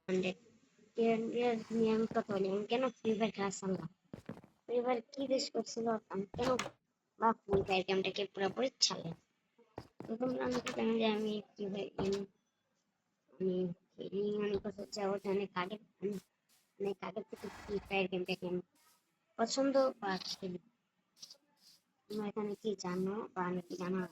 Hundred নিয়ে আমি কথা বলি, আমি কেন ফ্রি ফায়ার খেলা ছাড়লাম? ফ্রি ফায়ার কি দেশ করছিল, আমি কেন বা ফ্রি ফায়ার গেমটাকে পুরোপুরি ছাড়লাম? প্রথম আমি জানি যে আমি ফ্রি ফায়ার গেম আমি খেলি অনেক বছর যাবত, অনেক আগে থেকে ফ্রি ফায়ার গেমটাকে আমি পছন্দ বা খেলি। তোমরা এখানে কি জানো বা নাকি জানো না?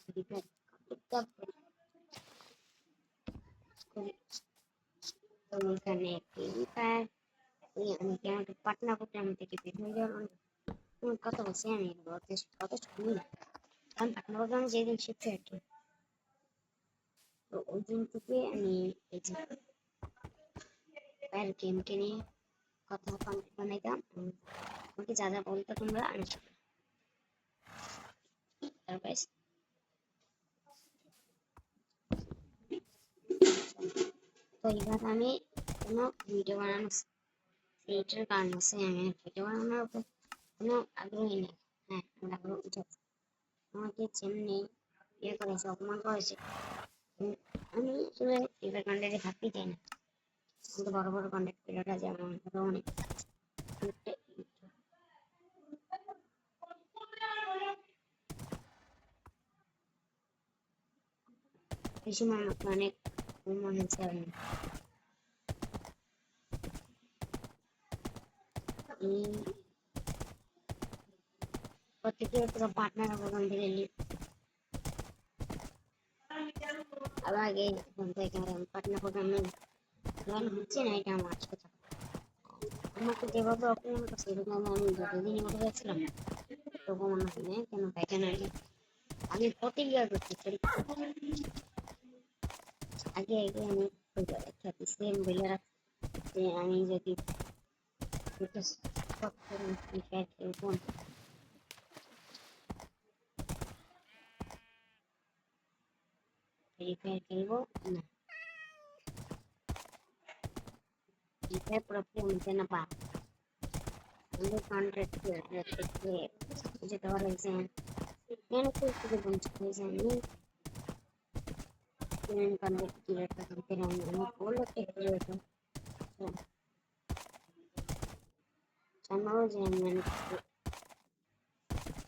ফ্রি ফায়ার করি তো এখানে ফ্রি ফায়ার আমি কেন পাটনা করতে আমি থেকে বের হয়ে যাওয়ার কথা বলছি, আমি অত শুনি না, কারণ পাটনা করতে আমি যেদিন শিখছি আর কি, তো ওই দিন থেকে আমি এই যে ফায়ার গেমকে নিয়ে কথা বানাইতাম। আমাকে যা যা বলতো তোমরা আমি তারপরে তো এবার আমি কোনো ভিডিও বানানো এইটার কারণ আছে, আমি ভিডিও বানানোর উপর কোনো আগ্রহী নেই। হ্যাঁ, আমার আগ্রহ উঠেছে, আমাকে যেমনি ইয়ে করেছে, অপমান করেছে, আমি আসলে এবার কন্টেন্টে থাকতে চাই না। কিন্তু বড় বড় কন্টেন্ট ক্রিয়েটররা যেমন অনেক এই সময় আমাকে অনেক মনে হচ্ছে প্রত্যেকে পুরো পার্টনার ওখান থেকে আবার আগে পার্টনার প্রোগ্রামে জয়েন হচ্ছে না, এটা আমার কথা। আমাকে যেভাবে অপমান করছে এরকম আমি যতদিনই মনে হয়েছিলাম তখন মনে হয় না কেন তাই কেন আমি প্রতিজ্ঞা করতেছি আগে আগে আমি সেম বলে রাখছি যে আমি যদি ফ্রি ফায়ার খেলবো না, ফ্রি ফায়ার পুরোপুরি নিতে না পার আমাদের কন্ট্রাক্ট থেকে যেতে পারে যে నేను కూడా కొంచెం చేశాను, నేను convert creator company cold creator channel যে আমি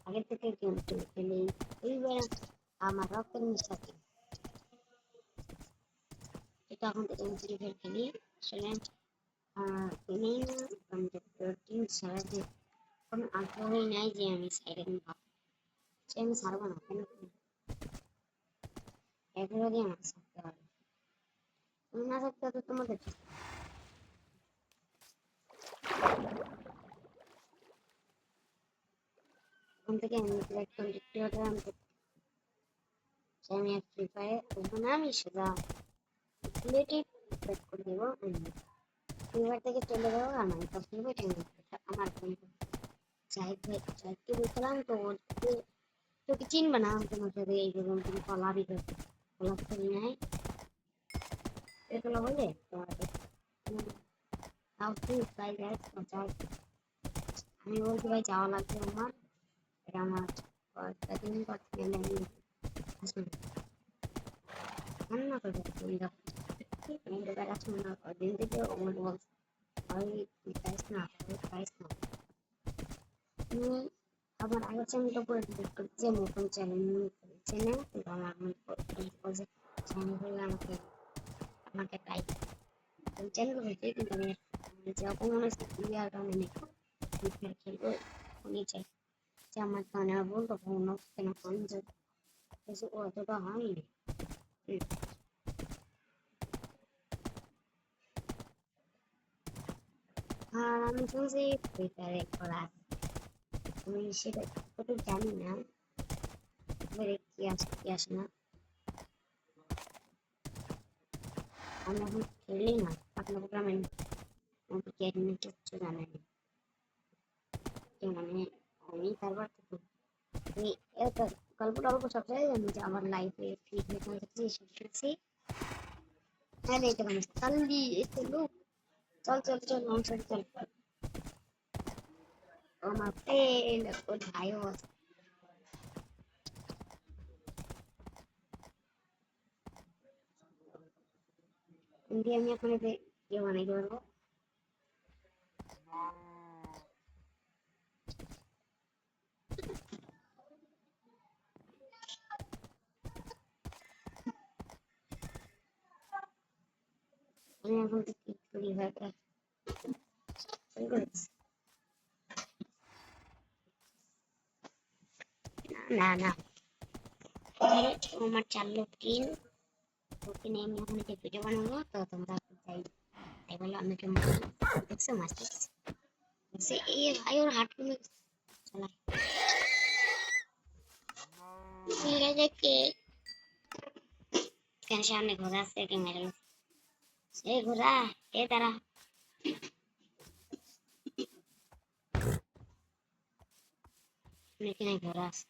আগে থেকে গেম খেলি, এইবার আমার রক্তের মিশাতে তখন থেকে আমি ফ্রি ফায়ার খেলি। আসলে তিনি টিম ছাড়া যে কোনো আগ্রহই নাই যে আমি সাইডে সে আমি ছাড়বো না, কেন এগুলো দিয়ে আমার ছাড়তে হবে, তুমি না থাকতে তো তোমাদের ওখান থেকে আমি সিলেক্ট করে আমি ফ্রি ফায়ার ওখানে আমি সোজা রিলেটিভ সিলেক্ট করে দেবো, ফ্রি ফায়ার থেকে চলে যাবো আর আমি তো ফ্রি ফায়ার আমার চাইতে বলছিলাম তো তোকে চিনবে না তোমার সাথে এই যেমন তুমি কলাবি কলাপ করি নাই এগুলো বলে তোমাকে তাও তুই তাই যাই আমি বলছি ভাই যাওয়া লাগবে আমার, এটা আমার কয়েকটা দিন পর থেকে আমি আসুন রান্না করবে তুমি যখন আমি তো আসুন না দিন থেকে ওর বলছি ভাই তুই চাইস না চাইস না তুমি আমার আগের চ্যানেলটা পুরো ডিলিট করতে নতুন চ্যানেল চ্যানেল কিন্তু আমার বলছে চ্যানেল হলে আমাকে আমাকে তাই চ্যানেল হয়েছে কিন্তু আমি যে অপমান হয়েছে ইয়ার কারণে নেই খেলবো উনি চাই যে আমার কারণে আর বলতো ফোন কেন ফোন যে অতটা হয়নি। আর আমি শুনছি টুইটারে করা আমি সেটা কত জানি না এবারে কি আসে কি আসে না, আমি এখন খেলি না আপনার গ্রামে ক্যারিনে কিচ্ছু জানে না মানে আমি তারপর আমি গল্প টল্প সব জায়গায় জানি যে আমার লাইফে ফিট হয়ে শিখেছি। হ্যাঁ এটা মানুষ কান্দি এসে লোক চল চল চল মানুষ চল আমার ফ্রেন্ড ওর ভাইও আছে দিয়ে আমি এখন এতে ইয়ে বানাইতে পারবো। আমি এখন তো কি করি ভাই, না না আমার চালু কিন ওকে নিয়ে আমি এখন একটা ভিডিও বানাবো, তো তোমরা চাই তাই বলে আমি কেমন দেখছো মাছ দেখছি এই ভাই ওর হাট কমে চলা দেখে কেন সামনে ঘোড়া আছে কে মেরে সে ঘোড়া এ তারা এখানে ঘোড়া আছে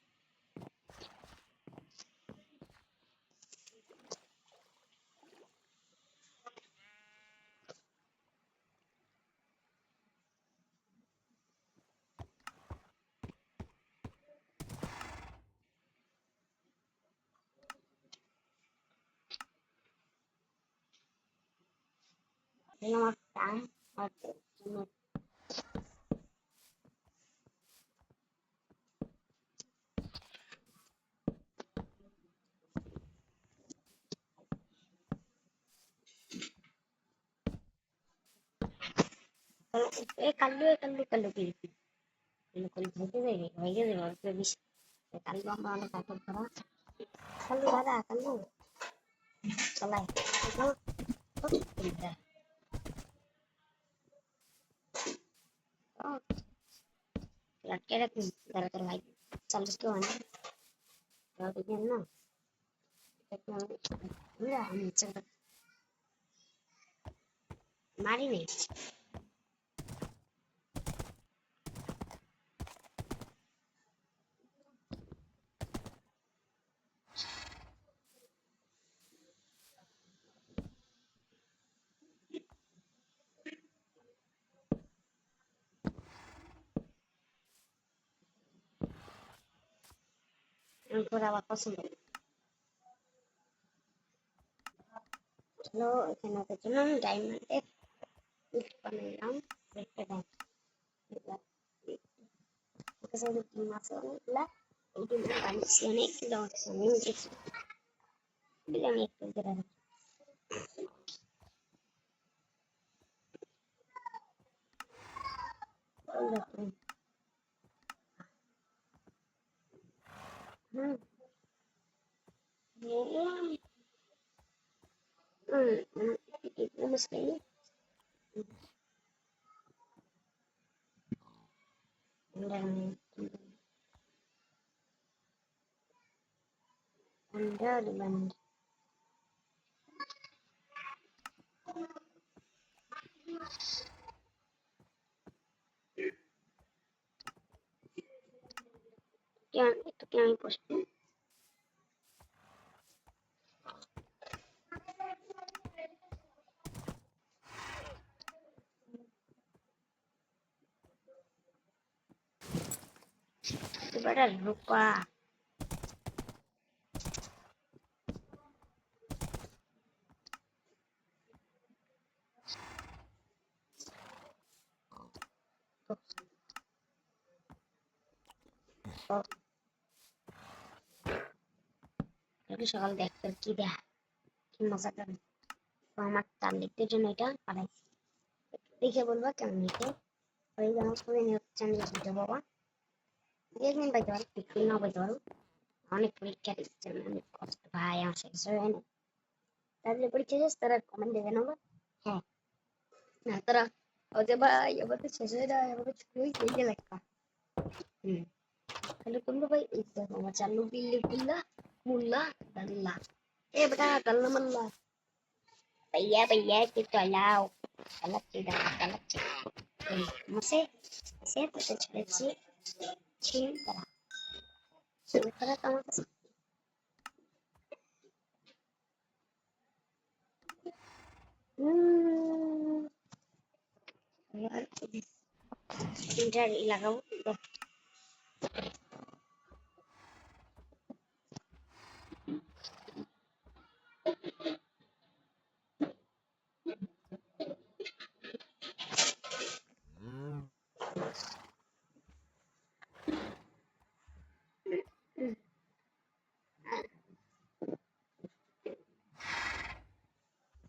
আমার টান আর এ কাল্লু কাল্লু কাল্লু কি কাল্লু হয়ে যাবে অল্প বেশি কাল্লু আমরা অনেক আগে করা কাল্লু দাদা কাল্লু চলাই लटके रखूं जरा कर भाई चल इसके वाले और देखिए ना मेरा नीचे मारी नहीं उनको रवा पसंद चलो इतना तो चलो डायमंड एक बनाइलाम देखते हैं कैसे masuk lah itu bukan sini dong sini bilang itu gerak hmm itu mesti dan anda dengan yang itu yang post itu pada lupa oh tapi soal dekter tidak masa kan আমার তার লিখতে জন্য এটা পাঠাইছি দেখে বলবা কেমন লিখে ওই যেমন করে নিয়ে চ্যানেল দিতে বাবা একদিন পাইতে পারো একদিন না পাইতে পারো অনেক পরীক্ষা দিচ্ছে অনেক কষ্ট ভাই আমার শেষ হয় না তাহলে পরীক্ষা শেষ তারা কমেন্ট দেবে না হ্যাঁ না তারা ওদের ভাই আবার তো শেষ হয়ে যায় আবার ছুটি হয়ে গেলে লেখা তাহলে করলো ভাই এই দেখো আমার চালু বিল্লি বিল্লা মুল্লা দাল্লা এ বেটা দাল্লা মাল্লা भैया भैया कि चलाओ गलत tidak गलत masih saya terus cinta sementara kamu pindah ilah kamu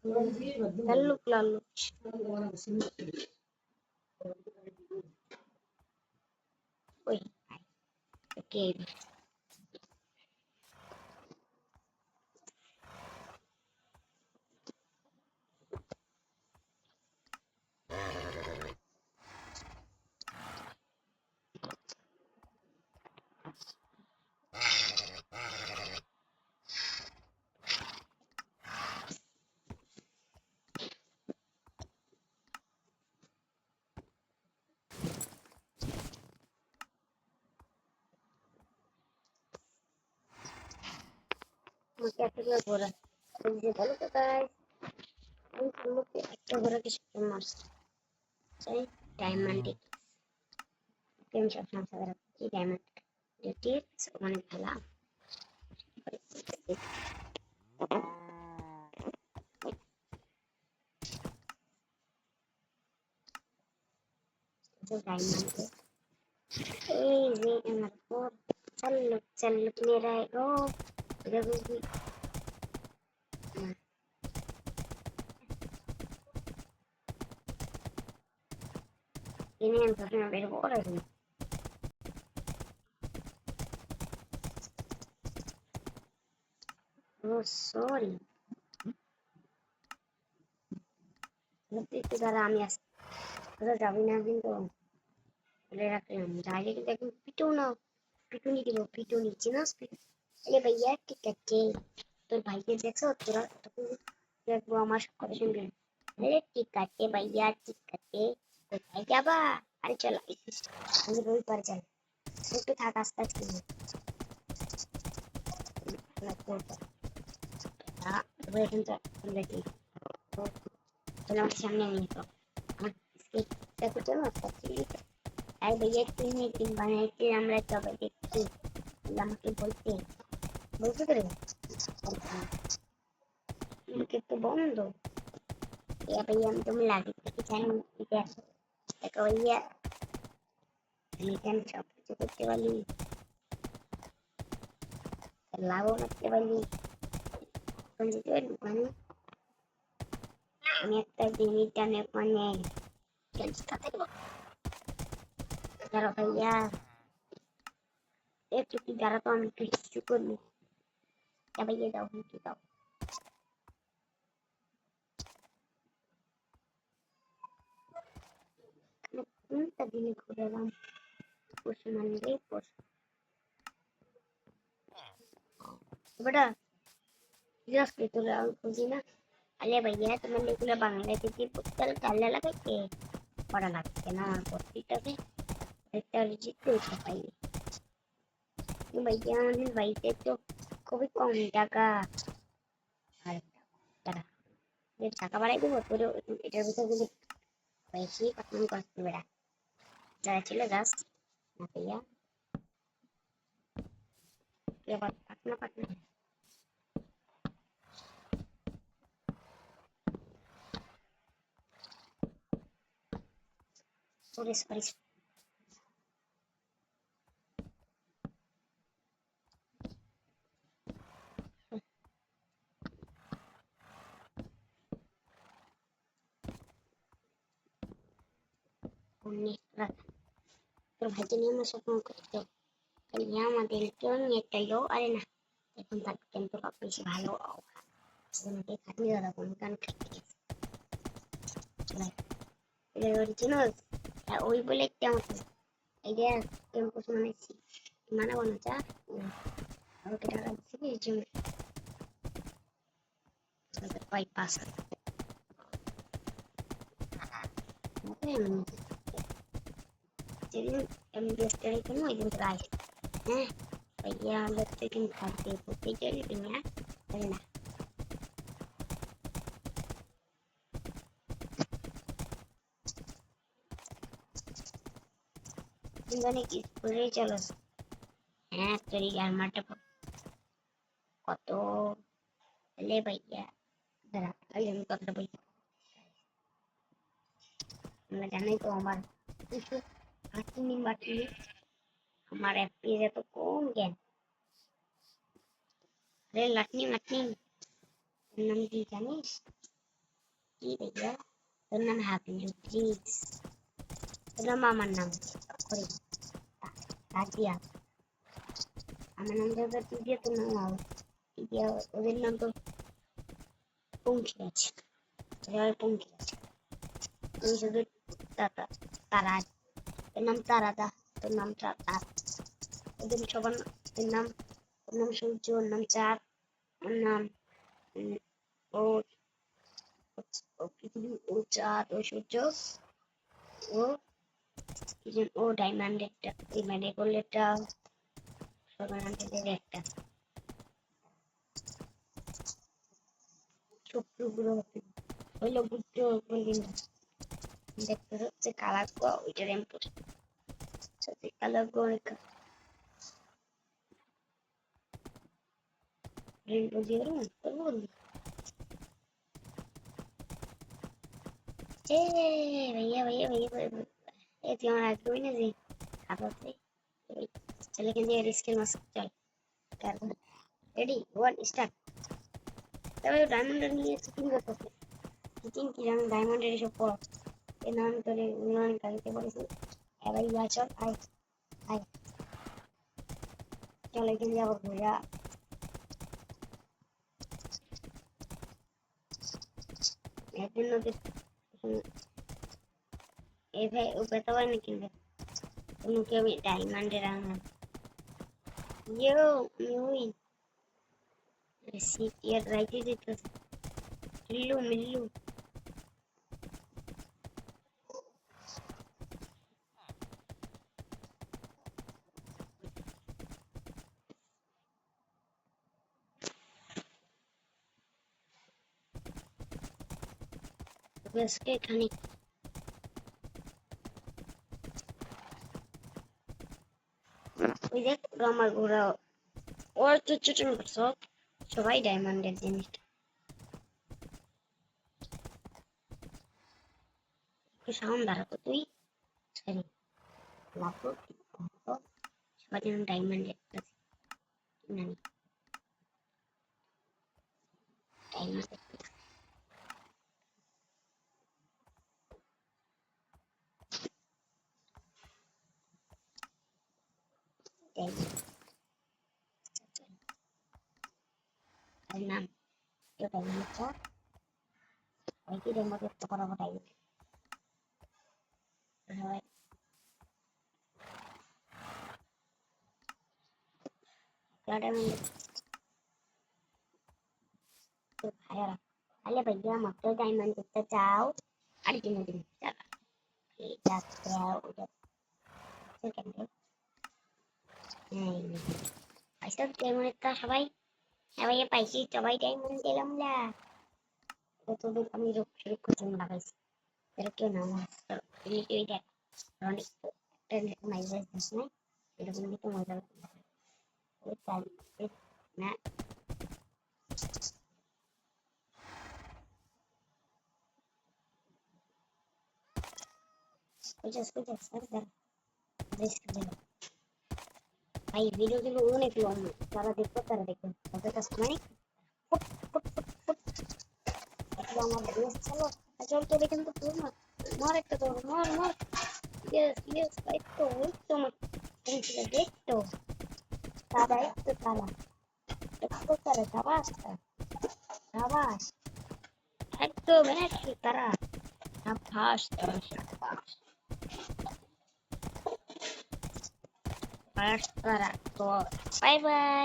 লাল্লুক লাল্লুক ওই ওকে আমাকে এতগুলো ঘোরা যে বলো তো গাইস আমি তোমাকে একটা ঘোরা কিছু মারছি চাই ডায়মন্ড আমি সবসময় সাদা রাখছি ডায়মন্ড টিপস ওখানে খেলা डायमंड ये हमारे को चल चल मेरा ओ इधर भी ini yang satu yang beda boleh sih oh sorry nanti itu dalam আমি আসলে যাবি না কিন্তু বলে রাখলাম যাইলে কিন্তু একদম পিটু না পিটুনি দিব পিটুনি চিনস আরে ভাইয়া ঠিক আছে তোর ভাইকে দেখছো তোরা তখন দেখবো আমার কথা শুনবি আরে ঠিক আছে ভাইয়া ঠিক আছে কোথায় যাবা আরে চল আমি রবি পার যাই একটু থাক আস্তে আস্তে এবার এখানটা দেখি চলো আমার সামনে নিয়ে তো আমার স্কেচটা করতে না আর ভাইয়া তুমি তিন বানাইতে আমরা সবাই দেখছি আমাকে বলতে বলতে পারে আমাকে তো বন্ধ ya ভাইয়া আমি তুমি লাগে থেকে জানি এটা দেখো ভাইয়া আমি কেন সব কিছু করতে পারি লাভও করতে পারি এখন যেতে পারি মানে আমি একটা জিনিস জানি মানে চেষ্টা করবো দাঁড়া ভাইয়া একটু কি দাঁড়া তো আমি কিছু করবো ভাইয়া দাও হুমকি দাও কোনটা দিনে ঘুরে এলাম পশু মানে পশু বেটা জিজ্ঞাসা করে তোরা খুঁজি না আরে ভাইয়া তোমার এগুলো বাংলাতে কি পুস্তকাল চাল্লা লাগাইছে পড়া লাগছে না আমার পত্রিকাতে একটা জিততে উঠে পাইনি ভাইয়া আমাদের বাড়িতে তো খুবই কম টাকা আর টাকা টাকা বাড়াই দেবো তোর এটার ভিতরে যদি বেশি পাঠান করতে বেড়া যারা ছিল যাস না ভাইয়া তুই আবার পাটনা পাটনা পুলিশ পুলিশ তোর ভাইকে নিয়ে আমার স্বপ্ন করতো তাহলে আমাদেরকেও নিয়ে চাইলো আরে না এখন তার কিন্তু বেশি ভালো ওনাকে খাটনি দাদা কোনো গান খাইতে গেছে অরিজিনাল ওই বলে একটা আমাকে এই যে টেম্পো শোনাচ্ছি মানাবো না চা ওকে টাকা দিচ্ছি কি জন্য পাই পাস যেদিন আমি বেস্টারি কিনো ওই দিন প্রায় হ্যাঁ ভাইয়া আমরা তো কিন্তু থাকতে করতে চলি তুমি তাই না জানি কি করে চলো হ্যাঁ তোর ইয়ারমাটা কত লে ভাইয়া দাঁড়া আগে আমি কথাটা বলি আমরা জানি তো আমার কিছু হাঁটিনি বাটিনি আমার এফপিএস এত কম জ্ঞান রে লাটনি মাটনি নাম কি জানিস কি ভাইয়া তোর নাম হাবিলু প্লিজ তোর নাম আমার নাম করে রাজিয়া আমার নাম দেবে তুই দিয়ে তোর নাম হবে দিয়া ওদের নাম তো পঙ্খী আছে ওদের পঙ্খী আছে তুই শুধু তারা তারা তোর নাম তারা দা তোর নাম তারা ওদের সবার ওর নাম সূর্য ওর নাম চাঁদ ওর নাম ও ও পৃথিবী ও চাঁদ ও সূর্য ও ও ডায়মন্ডেরটা এই মানে গোল্ডেরটা সোনার একটা শুক্রগুলো হইলো বুদ্ধ বললেন দেখতে হচ্ছে কালার ওইটা র্যাম্পোর সাথে কালার অনেক রেনবো দিয়ে তোর বললি এ ভাইয়া ভাইয়া ভাইয়া ভাইয়া এ তুই আমার আগে কই না যে খাতাতে চলে গেলে রিস্কের মাছ চল রেডি ওয়ান স্টার্ট তবে ডায়মন্ড নিয়ে চিটিং করতেছে চিটিং কি জানো ডায়মন্ডের এসব পর এই নাম তোরে উন্নয়ন কালকে বলেছি এবার ইয়া চল আয় আয় চল এখানে যাবো ঘুরা এর নদীর এই ভাই ও পেতে পারে না কিনবে তোমাকে আমি ডায়মন্ডের আনলাম ইয়ো আমি সিট ইয়ার রাইতে দিতেছে মিল্লু মিল্লু আজকে এখানে ওই দেখ আমার ঘোরা ওর তো ছোট সব সবাই ডায়মন্ডের জিনিসটা সাউন্ড দাঁড়াতো তুই সরি লাভ সবাই যেন ডায়মন্ডের জানি ডায়মন্ডের আর নাম কেউ ডায়মন্ডটা ওই কি ডায়মন্ড একটা করা ডায়মন্ড সবাই डायमंड तो खाया अरे भैया मत तो डायमंड कितना चाहो अरे दिन दिन चला ये जाते हैं उधर से करेंगे नहीं ऐसा डायमंड का सबाई है भैया पैसे सबाई डायमंड दिलम ला तो भी कमी रुक शुरू कर दूंगा गाइस तेरा क्यों नाम है ये क्यों इधर रॉनिक इंटरनेट माइनस 10 में ये लोग तो मजा वो टाइम ना escucha, salta, descarga. Ay, video que lo une que vamos, para después para de que no te casmani. Put, put, put, put. Aquí vamos a ver, chalo. Achal to lekin to पूर्ण मार एक तो मार मार. Yes, yes, esto, más. Esto. Taba esto tala. Esto tara tabasta. Tabas. Esto ven aquí tara. Tabasta, tabas. Para todo. Bye bye.